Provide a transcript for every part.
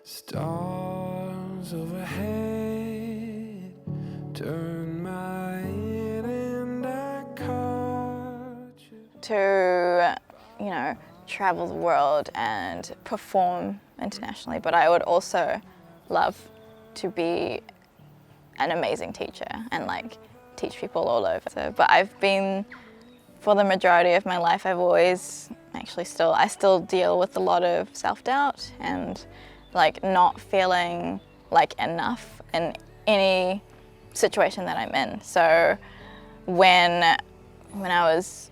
Stars overhead, turn my head and I caught you. To, you know, travel the world and perform internationally, but I would also love to be an amazing teacher and like teach people all over. But I've been, for the majority of my life, I've always I still deal with a lot of self-doubt and like not feeling like enough in any situation that I'm in. So when I was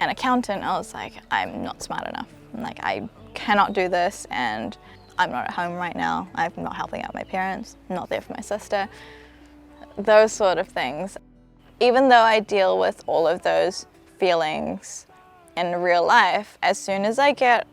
an accountant, I was like, I'm not smart enough. Like, I cannot do this, and I'm not at home right now. I'm not helping out my parents. I'm not there for my sister. Those sort of things. Even though I deal with all of those feelings in real life, as soon as I get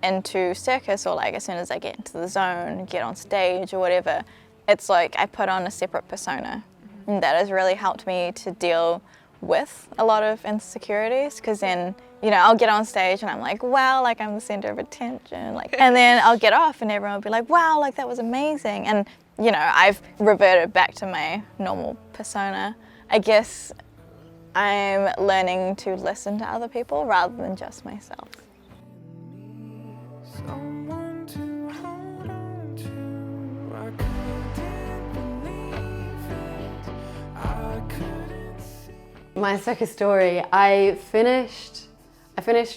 into Circus, or like as soon as I get into the zone, get on stage or whatever, it's like I put on a separate persona. And that has really helped me to deal with a lot of insecurities, because then, you know, I'll get on stage and I'm like, wow, like I'm the center of attention, like, and then I'll get off and everyone will be like, wow, like that was amazing. And, you know, I've reverted back to my normal persona. I guess I'm learning to listen to other people rather than just myself. Someone to hold on to. I couldn't believe it. I couldn't see. My circus story, I finished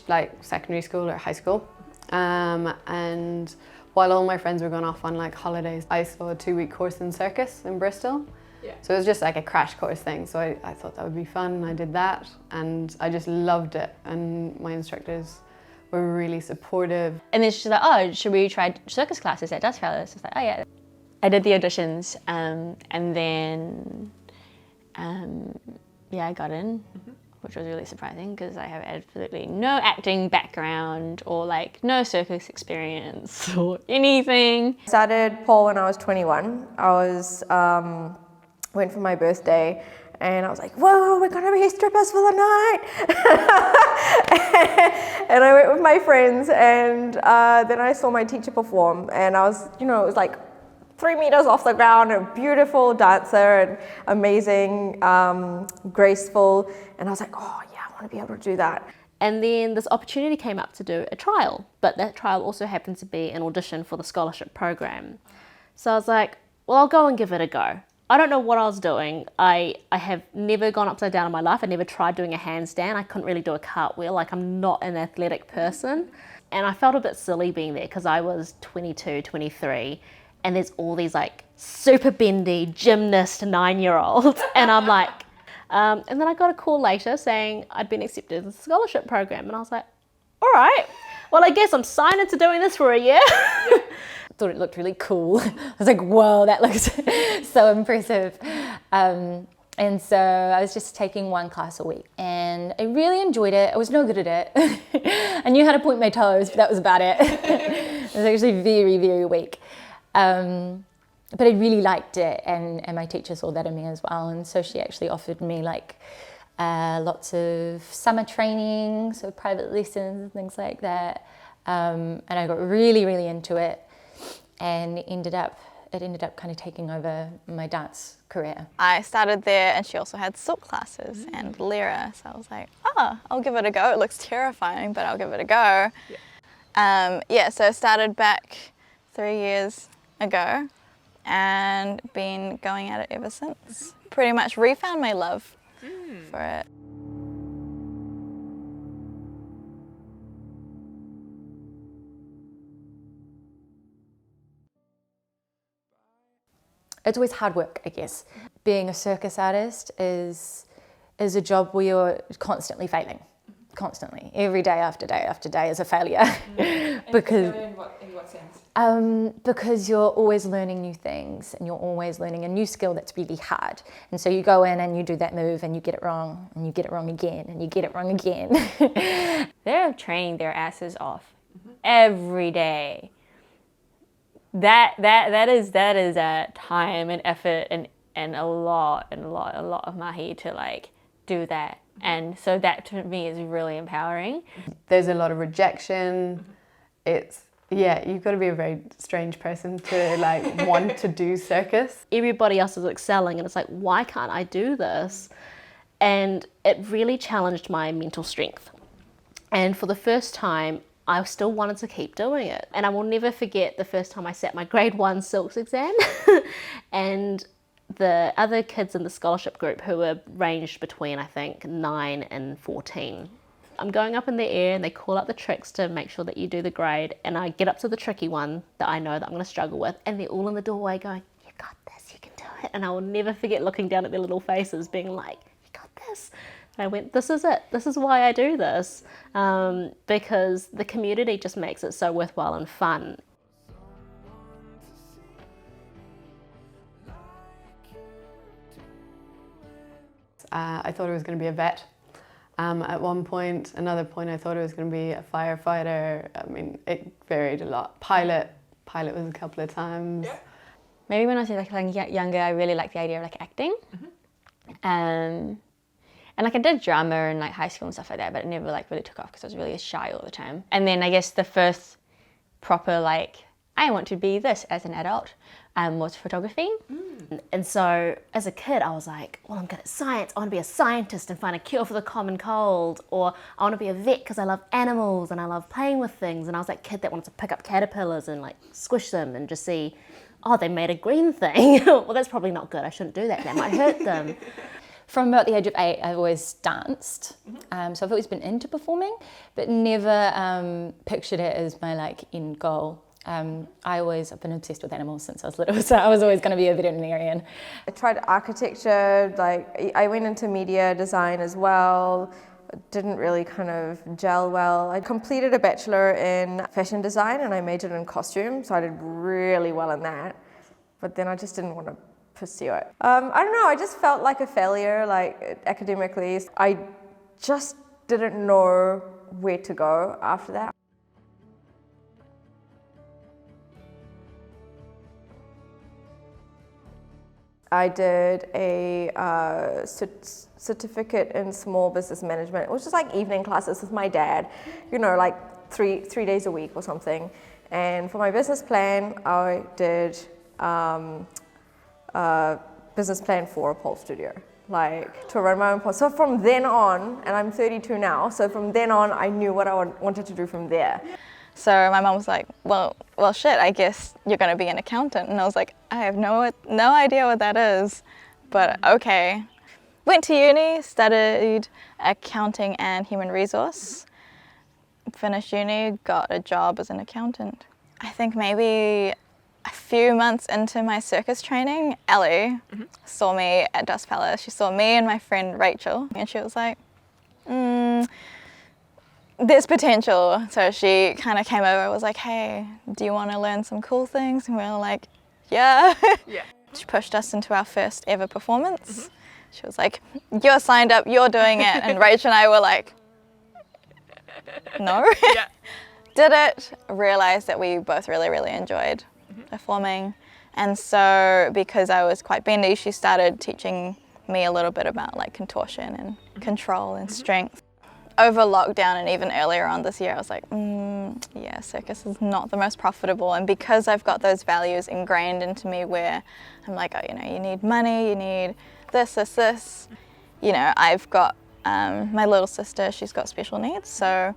like secondary school or high school, and while all my friends were going off on like holidays, I saw a 2-week course in Circus in Bristol. Yeah. So it was just like a crash course thing, so I thought that would be fun, and I did that, and I just loved it, and my instructors were really supportive. And then she's like, oh, should we try circus classes at Dust Palace? I was like, oh yeah. I did the auditions, and then yeah, I got in, which was really surprising because I have absolutely no acting background or like no circus experience or anything. I started pole when I was 21. Went for my birthday and I was like, whoa, we're gonna be strippers for the night. And I went with my friends, and then I saw my teacher perform, and I was, you know, it was like 3 meters off the ground, a beautiful dancer and amazing, graceful. And I was like, oh yeah, I want to be able to do that. And then this opportunity came up to do a trial, but that trial also happened to be an audition for the scholarship program. So I was like, well, I'll go and give it a go. I don't know what I was doing. I have never gone upside down in my life. I never tried doing a handstand. I couldn't really do a cartwheel. Like, I'm not an athletic person. And I felt a bit silly being there because I was 22, 23, and there's all these like super bendy gymnast 9-year-olds. And I'm like, and then I got a call later saying I'd been accepted in the scholarship program. And I was like, all right, well, I guess I'm signing to doing this for a year. Thought it looked really cool. I was like, whoa, that looks so impressive. And so I was just taking 1 class a week, and I really enjoyed it. I was no good at it. I knew how to point my toes, but that was about it. It was actually very, very weak. But I really liked it, and my teacher saw that in me as well. And so she actually offered me like lots of summer training, so private lessons and things like that. And I got really, really into it. And it ended up kind of taking over my dance career. I started there, and she also had silk classes and lyra, so I was like, oh, I'll give it a go. It looks terrifying, but I'll give it a go. Yeah, so I started back 3 years ago and been going at it ever since. Pretty much refound my love for it. It's always hard work, I guess. Being a circus artist is a job where you're constantly failing, constantly. Every day after day after day is a failure. Because in what sense? Because you're always learning new things, and you're always learning a new skill that's really hard. And so you go in and you do that move and you get it wrong, and you get it wrong again, and you get it wrong again. They're training their asses off every day. That is time and effort and a lot of mahi to like do that. And so that to me is really empowering. There's a lot of rejection. It's Yeah, you've got to be a very strange person to like want to do circus. Everybody else is excelling and it's like, why can't I do this? And it really challenged my mental strength. And for the first time, I still wanted to keep doing it. And I will never forget the first time I sat my grade 1 silks exam and the other kids in the scholarship group who were ranged between, I think, 9 and 14. I'm going up in the air and they call out the tricks to make sure that you do the grade, and I get up to the tricky one that I know that I'm going to struggle with, and they're all in the doorway going, you got this, you can do it. And I will never forget looking down at their little faces being like, you got this. And I went, this is it. This is why I do this. Because the community just makes it so worthwhile and fun. I thought I was going to be a vet. At one point, another point, I thought I was going to be a firefighter. I mean, it varied a lot. Pilot was a couple of times. Yeah. Maybe when I was younger, I really liked the idea of like acting. And like I did drama in like high school and stuff like that, but it never like really took off because I was really shy all the time. And then I guess the first proper like, I want to be this as an adult was photography. And so as a kid, I was like, well, I'm good at science. I want to be a scientist and find a cure for the common cold. Or I want to be a vet because I love animals and I love playing with things. And I was that kid that wanted to pick up caterpillars and like squish them and just see, oh, they made a green thing. Well, that's probably not good. I shouldn't do that. That might hurt them. From about the age of 8, I've always danced. So I've always been into performing, but never pictured it as my like end goal. I've been obsessed with animals since I was little, so I was always going to be a veterinarian. I tried architecture, like I went into media design as well. Didn't really kind of gel well. I completed a bachelor in fashion design and I majored in costume, so I did really well in that. But then I just didn't want to pursue it. I don't know, I just felt like a failure, like academically. I just didn't know where to go after that. I did a certificate in small business management. It was just like evening classes with my dad, you know, like three days a week or something. And for my business plan, I did a business plan for a pole studio, like to run my own pole. So from then on, and I'm 32 now, so from then on, I knew what I wanted to do from there. So my mom was like, well, shit, I guess you're going to be an accountant. And I was like, I have no idea what that is, but okay. Went to uni, studied accounting and human resource. Finished uni, got a job as an accountant. I think maybe a few months into my circus training, Elly saw me at Dust Palace. She saw me and my friend Rachel, and she was like, there's potential. So she kind of came over and was like, hey, do you want to learn some cool things? And we were like, yeah. She pushed us into our first ever performance. She was like, you're signed up, you're doing it. And Rachel and I were like, no. Did it, realized that we both really, really enjoyed performing. And so because I was quite bendy, she started teaching me a little bit about like contortion and control and strength. Over lockdown and even earlier on this year, I was like, yeah, circus is not the most profitable. And because I've got those values ingrained into me where I'm like, oh, you know, you need money, you need this. You know, I've got my little sister, she's got special needs, so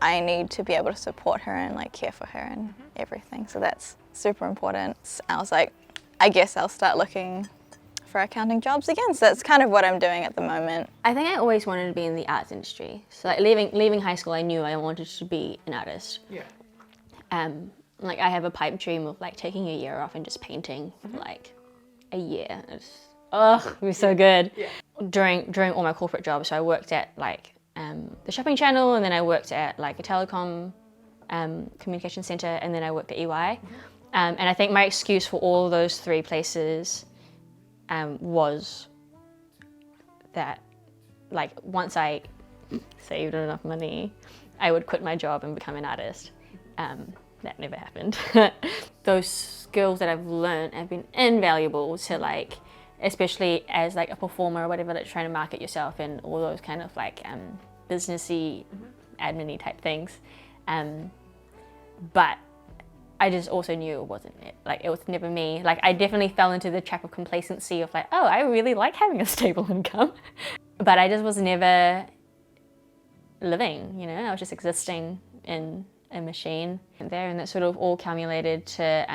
I need to be able to support her and like care for her and everything. So that's super important. I was like, I guess I'll start looking for accounting jobs again. So that's kind of what I'm doing at the moment. I think I always wanted to be in the arts industry. So like leaving high school, I knew I wanted to be an artist. Like I have a pipe dream of like taking a year off and just painting for like a year. It was so good. During all my corporate jobs, so I worked at like the shopping channel, and then I worked at like a telecom communication center, and then I worked at EY. And I think my excuse for all those 3 places was that like once I saved enough money, I would quit my job and become an artist. That never happened. Those skills that I've learned have been invaluable to like, especially as like a performer or whatever, that's trying to market yourself and all those kind of like businessy, admin-y type things. But I just also knew it wasn't it. Like, it was never me. Like, I definitely fell into the trap of complacency of like, oh, I really like having a stable income. But I just was never living, you know? I was just existing in a machine there, and that sort of all accumulated to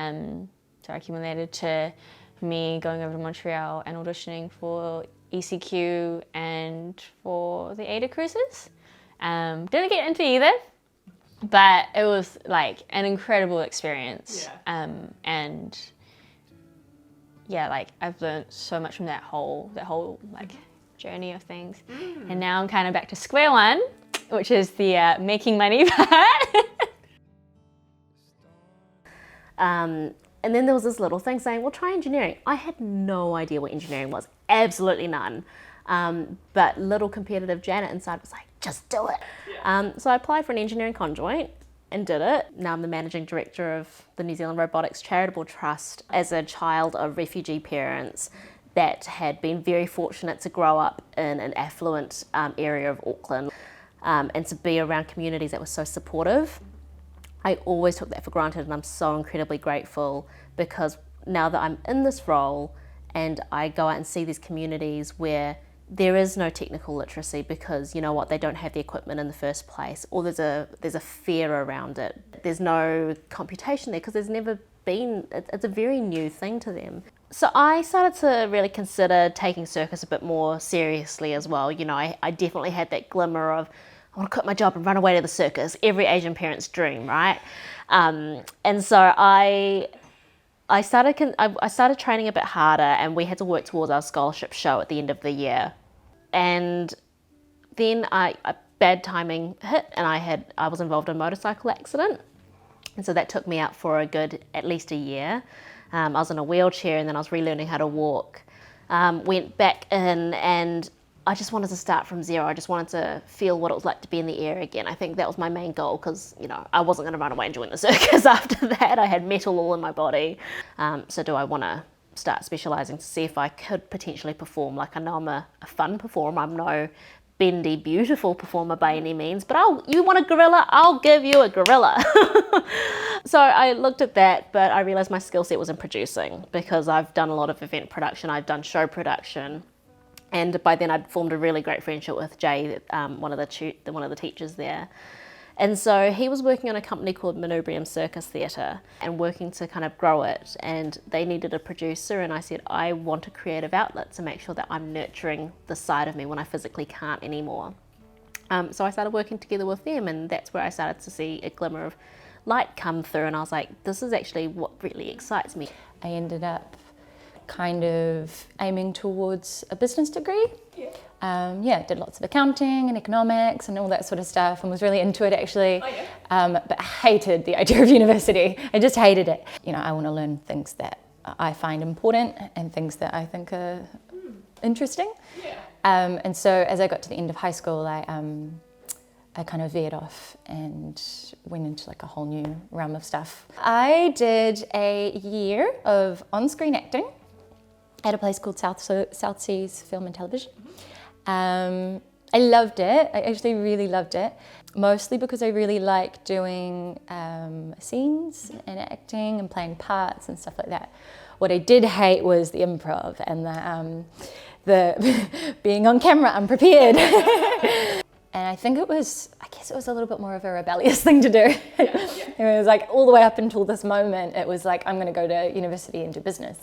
me going over to Montreal and auditioning for ECQ and for the Ada cruises. Didn't get into either, but it was like an incredible experience. And yeah, like I've learned so much from that whole like journey of things. And now I'm kind of back to square one, which is the making money part. And then there was this little thing saying, well, try engineering. I had no idea what engineering was, absolutely none. But little competitive Janet inside was like, just do it. So I applied for an engineering conjoint and did it. Now I'm the managing director of the New Zealand Robotics Charitable Trust. As a child of refugee parents that had been very fortunate to grow up in an affluent area of Auckland and to be around communities that were so supportive, I always took that for granted, and I'm so incredibly grateful because now that I'm in this role and I go out and see these communities where there is no technical literacy because, you know what, they don't have the equipment in the first place, or there's a fear around it. There's no computation there because there's never been, it's a very new thing to them. So I started to really consider taking Circus a bit more seriously as well. You know, I definitely had that glimmer of, I want to quit my job and run away to the circus, every Asian parent's dream, right? And so I started training a bit harder, and we had to work towards our scholarship show at the end of the year. And then bad timing hit, and I was involved in a motorcycle accident. And so that took me out for a good, at least a year. I was in a wheelchair, and then I was relearning how to walk. Went back in, and I just wanted to start from zero. I just wanted to feel what it was like to be in the air again. I think that was my main goal because, you know, I wasn't going to run away and join the circus after that. I had metal all in my body. So do I want to start specialising to see if I could potentially perform? Like, I know I'm a fun performer. I'm no bendy, beautiful performer by any means, but you want a gorilla? I'll give you a gorilla. So I looked at that, but I realised my skill set was in producing because I've done a lot of event production. I've done show production. And by then I'd formed a really great friendship with Jay, one of the teachers there. And so he was working on a company called Manubrium Circus Theatre and working to kind of grow it. And they needed a producer, and I said, I want a creative outlet to make sure that I'm nurturing the side of me when I physically can't anymore. So I started working together with them, and that's where I started to see a glimmer of light come through. And I was like, this is actually what really excites me. I ended up kind of aiming towards a business degree. Did lots of accounting and economics and all that sort of stuff, and was really into it actually. But hated the idea of university. I just hated it. You know, I want to learn things that I find important and things that I think are interesting. And so as I got to the end of high school, I kind of veered off and went into like a whole new realm of stuff. I did a year of on-screen acting at a place called South Seas Film and Television. I loved it. I actually really loved it, mostly because I really like doing scenes and acting and playing parts and stuff like that. What I did hate was the improv and the being on camera unprepared. And I guess it was a little bit more of a rebellious thing to do. It was like all the way up until this moment, it was like, I'm going to go to university and do business.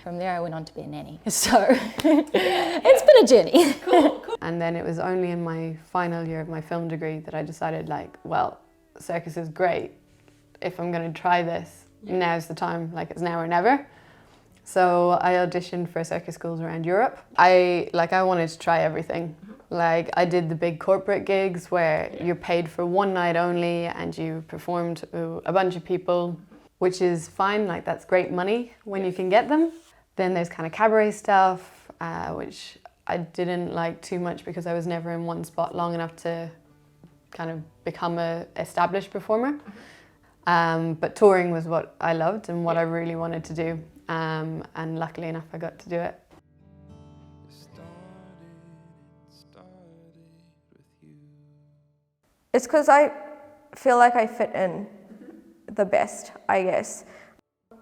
From there, I went on to be a nanny. So it's been a journey. Cool. And then it was only in my final year of my film degree that I decided, like, well, circus is great. If I'm going to try this, now's the time, like it's now or never. So I auditioned for circus schools around Europe. I wanted to try everything. Like, I did the big corporate gigs where you're paid for one night only and you performed to a bunch of people, which is fine, like that's great money when you can get them. Then there's kind of cabaret stuff, which I didn't like too much because I was never in one spot long enough to kind of become a established performer. But touring was what I loved and what I really wanted to do. And luckily enough, I got to do it. It's because I feel like I fit in. the best, I guess.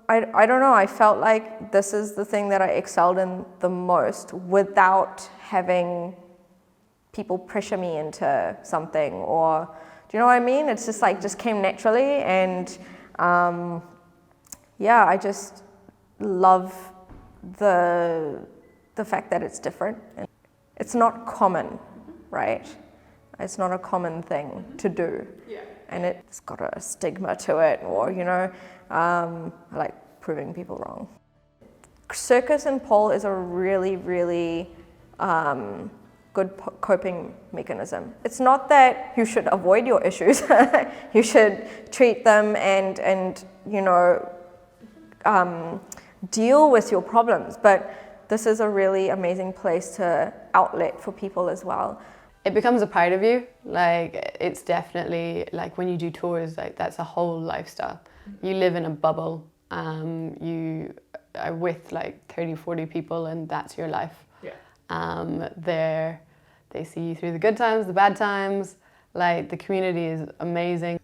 I don't know, I felt like this is the thing that I excelled in the most without having people pressure me into something, or do you know what I mean? It's just like, just came naturally, and yeah, I just love the fact that it's different. It's not common, right? It's not a common thing to do. Yeah. And it's got a stigma to it, or, you know, I like proving people wrong. Circus and pole is a really, really good coping mechanism. It's not that you should avoid your issues. You should treat them and you know, deal with your problems. But this is a really amazing place to outlet for people as well. It becomes a part of you. Like, it's definitely, like, when you do tours, like, that's a whole lifestyle. You live in a bubble. You are with like 30, 40 people, and that's your life. Yeah. They see you through the good times, the bad times. Like, the community is amazing.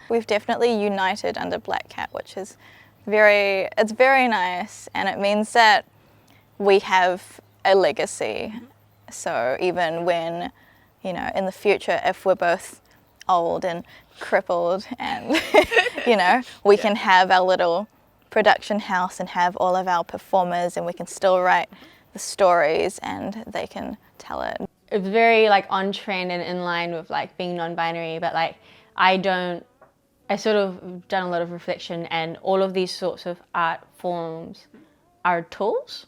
We've definitely united under Black Cat, which is very nice, and it means that we have a legacy. So even when, you know, in the future, if we're both old and crippled and, you know, we can have our little production house and have all of our performers, and we can still write the stories and they can tell it. It's very like on trend and in line with like being non-binary, but like I sort of done a lot of reflection, and all of these sorts of art forms are tools.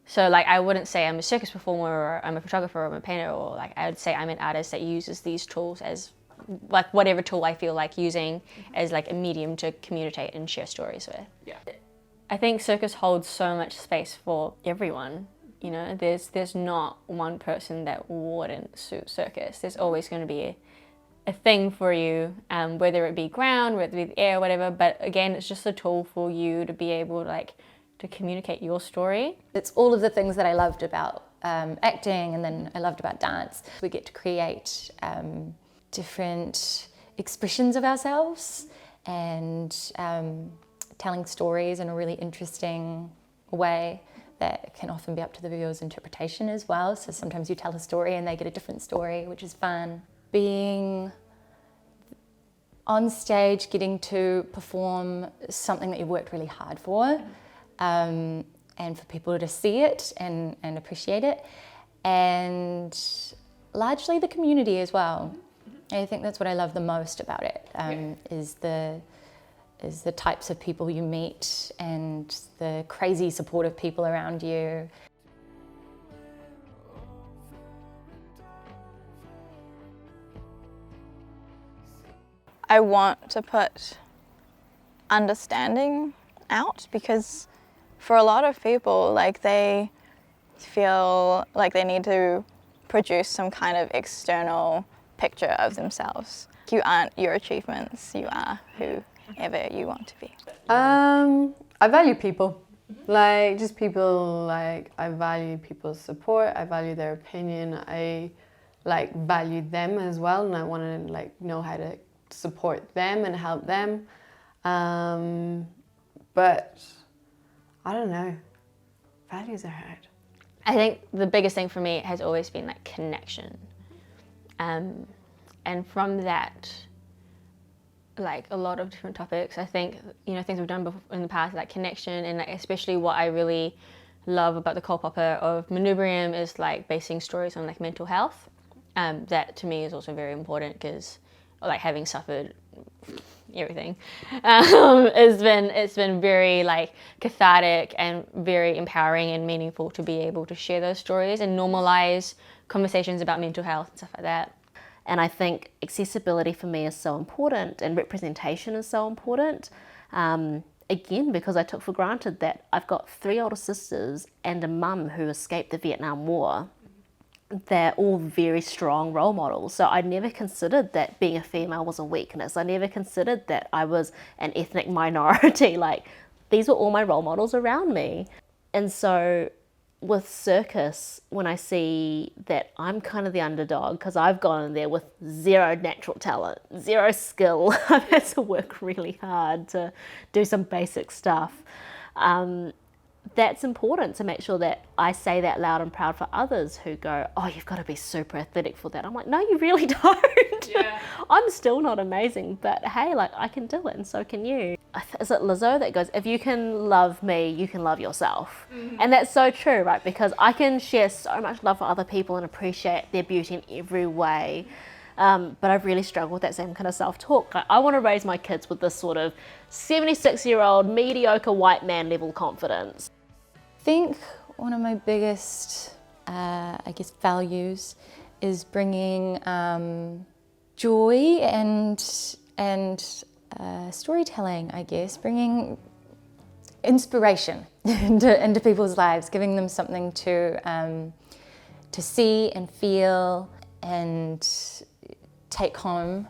So like I wouldn't say I'm a circus performer, or I'm a photographer, or I'm a painter, or like I would say I'm an artist that uses these tools as like whatever tool I feel like using as like a medium to communicate and share stories with. Yeah. I think circus holds so much space for everyone. You know, there's not one person that wouldn't suit circus. There's always going to be a thing for you, whether it be ground, whether it be air, whatever. But again, it's just a tool for you to be able to like to communicate your story. It's all of the things that I loved about acting, and then I loved about dance. We get to create different expressions of ourselves, and telling stories in a really interesting way that can often be up to the viewer's interpretation as well. So sometimes you tell a story and they get a different story, which is fun. Being on stage, getting to perform something that you've worked really hard for, and for people to see it and appreciate it, and largely the community as well. I think that's what I love the most about it, is the types of people you meet and the crazy supportive people around you. I want to put understanding out, because for a lot of people, like, they feel like they need to produce some kind of external picture of themselves. You aren't your achievements, you are whoever you want to be. I value people. Like, just people, like, I value people's support, I value their opinion, I like value them as well, and I want to like know how to support them and help them. But I don't know, values are hard. I think the biggest thing for me has always been like connection. And from that, like a lot of different topics, I think, you know, things we've done in the past, like connection, and like especially what I really love about the kaupapa of Manubrium is like basing stories on like mental health. That to me is also very important, because like having suffered everything, it's been very like cathartic and very empowering and meaningful to be able to share those stories and normalize conversations about mental health and stuff like that. And I think accessibility for me is so important, and representation is so important. Again, because I took for granted that I've got 3 older sisters and a mum who escaped the Vietnam War. They're all very strong role models. So I never considered that being a female was a weakness. I never considered that I was an ethnic minority. Like, these were all my role models around me. And so with Circus, when I see that I'm kind of the underdog because I've gone in there with zero natural talent, zero skill, I've had to work really hard to do some basic stuff. That's important to make sure that I say that loud and proud for others who go, oh, you've got to be super athletic for that. I'm like, no, you really don't. Yeah. I'm still not amazing, but hey, like I can do it and so can you. Is it Lizzo that goes, if you can love me, you can love yourself? Mm-hmm. And that's so true, right? Because I can share so much love for other people and appreciate their beauty in every way. But I've really struggled with that same kind of self-talk. I want to raise my kids with this sort of 76-year-old mediocre white man level confidence. I think one of my biggest, values is bringing joy and storytelling, I guess, bringing inspiration into people's lives, giving them something to see and feel and take home.